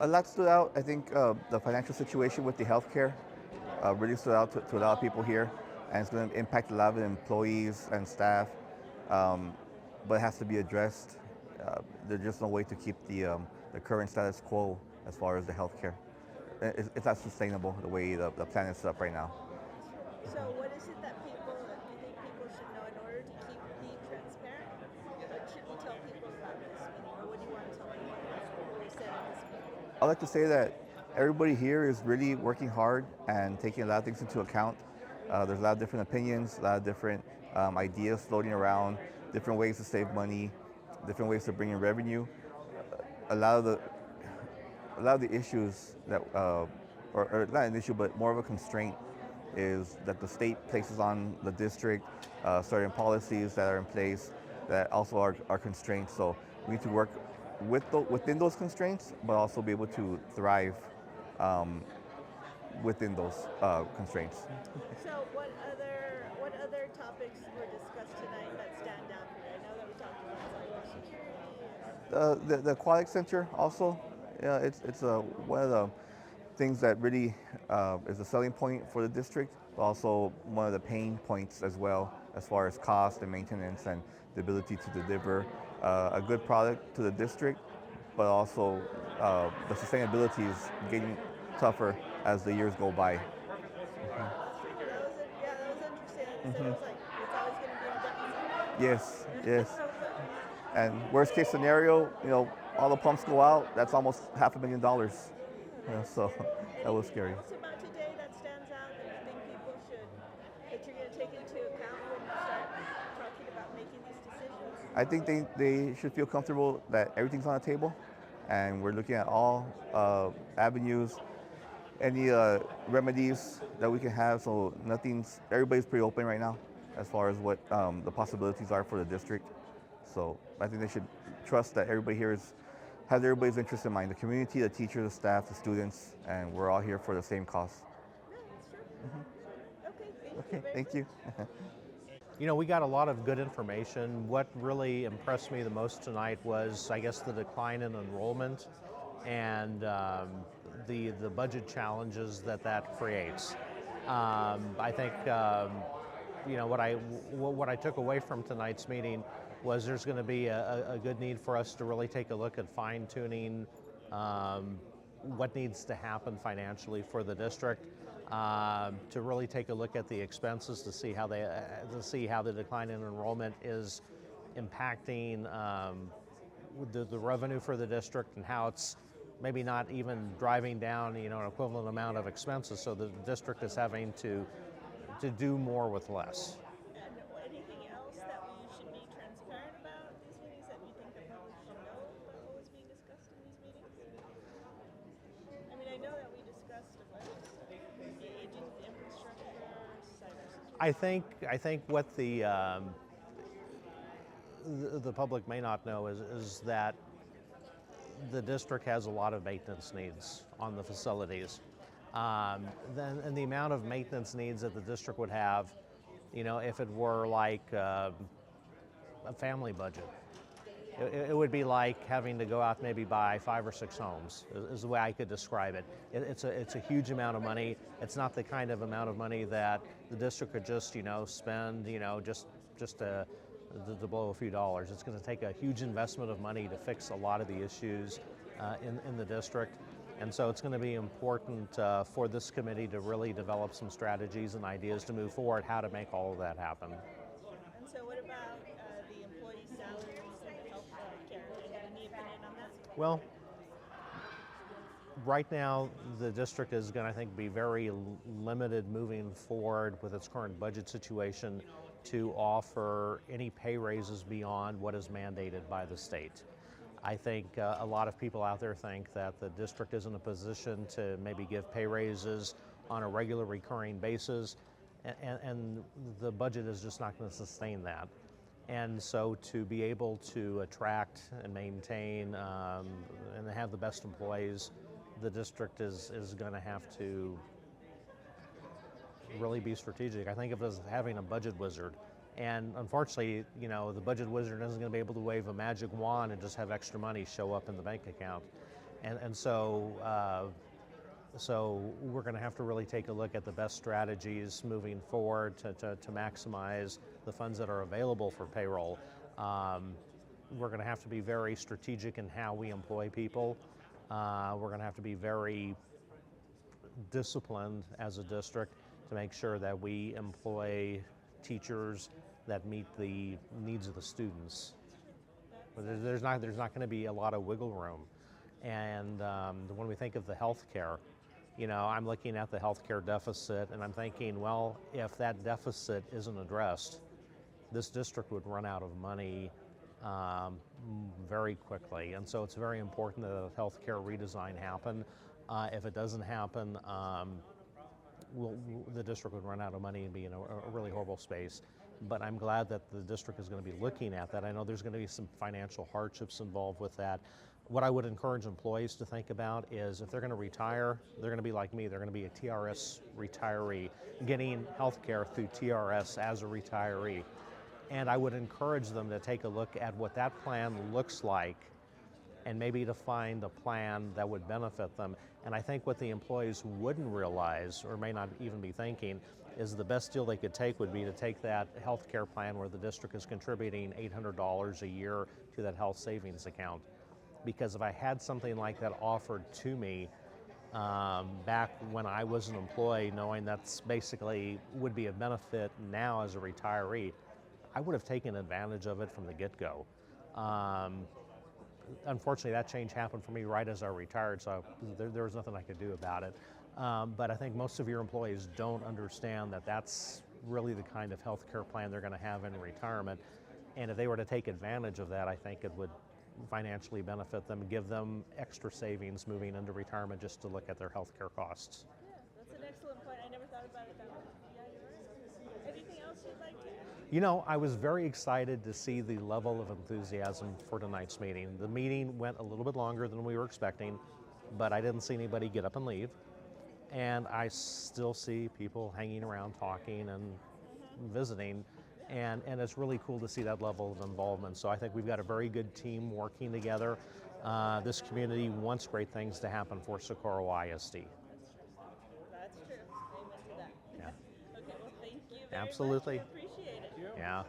A lot stood out. I think the financial situation with the healthcare really stood out to a lot of people here, and it's going to impact a lot of the employees and staff. Um, but it has to be addressed. There's just no way to keep the current status quo as far as the healthcare. It's not sustainable the way the plan is set up right now. So, what is it that you think people should know in order to keep being transparent? What should we tell people about this meeting, or what do you want to tell people about what we said in this meeting? I'd like to say that everybody here is really working hard and taking a lot of things into account. There's a lot of different opinions, a lot of different ideas floating around, different ways to save money, different ways to bring in revenue. A lot of the a lot of the issues that, or not an issue, but more of a constraint, is that the state places on the district certain policies that are in place that also are constraints. So we need to work within those constraints, but also be able to thrive um, within those constraints. So, what other topics were discussed tonight that stand out for you? I know that we talked about cybersecurity. The aquatic center also, yeah, it's one of the things that really is a selling point for the district, but also one of the pain points as well, as far as cost and maintenance and the ability to deliver a good product to the district, but also the sustainability is getting tougher as the years go by. That's true. That was interesting. They said it was like it's always going to be in a Yes, yes. deficit. And worst case scenario, all the pumps go out. That's almost $500,000. So that was Anything scary. else about today that stands out that you think people should that you're going to take into account when you start talking about making these decisions? I think they should feel comfortable that everything's on the table, and we're looking at all avenues, any remedies that we can have. So everybody's pretty open right now as far as what the possibilities are for the district. So I think they should trust that everybody here has everybody's interest in mind, the community, the teachers, the staff, the students, and we're all here for the same cause. No, that's true. Okay, thank you Okay, very thank much. you. We got a lot of good information. What really impressed me the most tonight was, I guess, the decline in enrollment and the budget challenges that creates. I think what I took away from tonight's meeting was there's going to be a good need for us to really take a look at fine tuning what needs to happen financially for the district, to really take a look at the expenses to see how the decline in enrollment is impacting the revenue for the district and how it's maybe not even driving down an equivalent amount of expenses. So the district is having to do more with less. And anything else that we should be transparent about in these meetings that you think the public should know about what was being discussed in these meetings? I mean, I know that we discussed a bunch of stuff: the aging infrastructure, cybersecurity. I think what the public may not know is that the district has a lot of maintenance needs on the facilities. And the amount of maintenance needs that the district would have, if it were like a family budget, it would be like having to go out and maybe buy 5 or 6 homes, is the way I could describe it. It's a huge amount of money. It's not the kind of amount of money that the district could just, spend, just to blow a few dollars. It's going to take a huge investment of money to fix a lot of the issues in the district. And so it's going to be important for this committee to really develop some strategies and ideas to move forward how to make all of that happen. And so, what about the employee salaries and the health care? Any opinion on that? Well, right now, the district is going to, I think, be very limited moving forward with its current budget situation to offer any pay raises beyond what is mandated by the state. I think a lot of people out there think that the district is in a position to maybe give pay raises on a regular recurring basis, and the budget is just not going to sustain that. And so to be able to attract and maintain and have the best employees, the district is going to have to really be strategic. I think of it as having a budget wizard. And unfortunately, the budget wizard isn't going to be able to wave a magic wand and just have extra money show up in the bank account. And so we're going to have to really take a look at the best strategies moving forward to maximize the funds that are available for payroll. We're going to have to be very strategic in how we employ people. We're going to have to be very disciplined as a district to make sure that we employ teachers that meet the needs of the students. There's not going to be a lot of wiggle room. And when we think of the healthcare, I'm looking at the healthcare deficit and I'm thinking, well, if that deficit isn't addressed, this district would run out of money very quickly. And so it's very important that a healthcare redesign happen. If it doesn't happen, the district would run out of money and be in a really horrible space. But I'm glad that the district is going to be looking at that. I know there's going to be some financial hardships involved with that. What I would encourage employees to think about is if they're going to retire, they're going to be like me. They're going to be a TRS retiree, getting health care through TRS as a retiree. And I would encourage them to take a look at what that plan looks like and maybe to find a plan that would benefit them. And I think what the employees wouldn't realize, or may not even be thinking, is the best deal they could take would be to take that health care plan where the district is contributing $800 a year to that health savings account. Because if I had something like that offered to me back when I was an employee, knowing that's basically would be a benefit now as a retiree, I would have taken advantage of it from the get-go. Unfortunately, that change happened for me right as I retired, so there was nothing I could do about it. But I think most of your employees don't understand that that's really the kind of health care plan they're going to have in retirement. And if they were to take advantage of that, I think it would financially benefit them, give them extra savings moving into retirement just to look at their health care costs. Yeah, that's an excellent point. I never thought about it that way. Yeah, you're right. Anything else you'd like to add? I was very excited to see the level of enthusiasm for tonight's meeting. The meeting went a little bit longer than we were expecting, but I didn't see anybody get up and leave. And I still see people hanging around talking and visiting. And it's really cool to see that level of involvement. So I think we've got a very good team working together. This community wants great things to happen for Socorro ISD. That's true. Amen to that. Yeah. Okay, well, thank you very Absolutely. much. We appreciate it. Yeah.